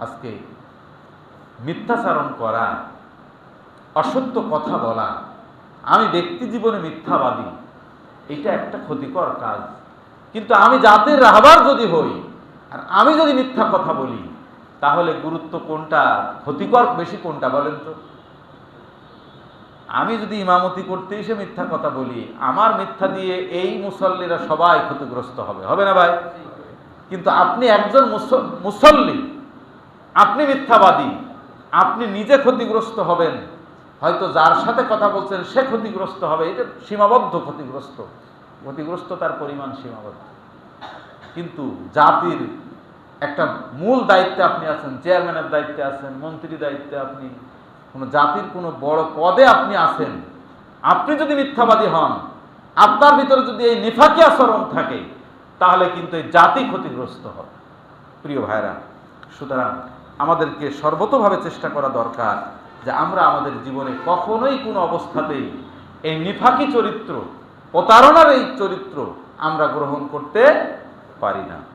আজকে মিথ্যাচারণ করা, অসত্য কথা বলা, আমি ব্যক্তি জীবনে মিথ্যাবাদী, এটা একটা ক্ষতিকর কাজ। কিন্তু আমি জাতির রাহবার যদি হই আর আমি যদি মিথ্যা কথা বলি, তাহলে গুরুত্ব কোনটা, ক্ষতিকর বেশি কোনটা বলেন তো? আমি যদি ইমামতি করতে এসে মিথ্যা কথা বলি, আমার মিথ্যা দিয়ে এই মুসল্লিরা সবাই ক্ষতিগ্রস্ত হবে, হবে না ভাই? কিন্তু আপনি একজন মুসল্লি, আপনি মিথ্যাবাদী, আপনি নিজে ক্ষতিগ্রস্ত হবেন, হয়তো যার সাথে কথা বলছেন সে ক্ষতিগ্রস্ত হবে। এটা সীমাবদ্ধ ক্ষতিগ্রস্ততার পরিমাণ সীমাবদ্ধ। কিন্তু জাতির একটা মূল দায়িত্বে আপনি আছেন, চেয়ারম্যানের দায়িত্বে আছেন, মন্ত্রীর দায়িত্বে আপনি, কোনো জাতির কোনো বড় পদে আপনি আছেন, আপনি যদি মিথ্যাবাদী হন, আপনার ভিতরে যদি এই নিফাকি আচরণ থাকে, তাহলে কিন্তু এই জাতি ক্ষতিগ্রস্ত হবে। প্রিয় ভাইরা, সুতরাং আমাদেরকে সর্বতোভাবে চেষ্টা করা দরকার যে আমরা আমাদের জীবনে কখনোই কোনো অবস্থাতেই এই নিফাকি চরিত্র, প্রতারণার এই চরিত্র আমরা গ্রহণ করতে পারি না।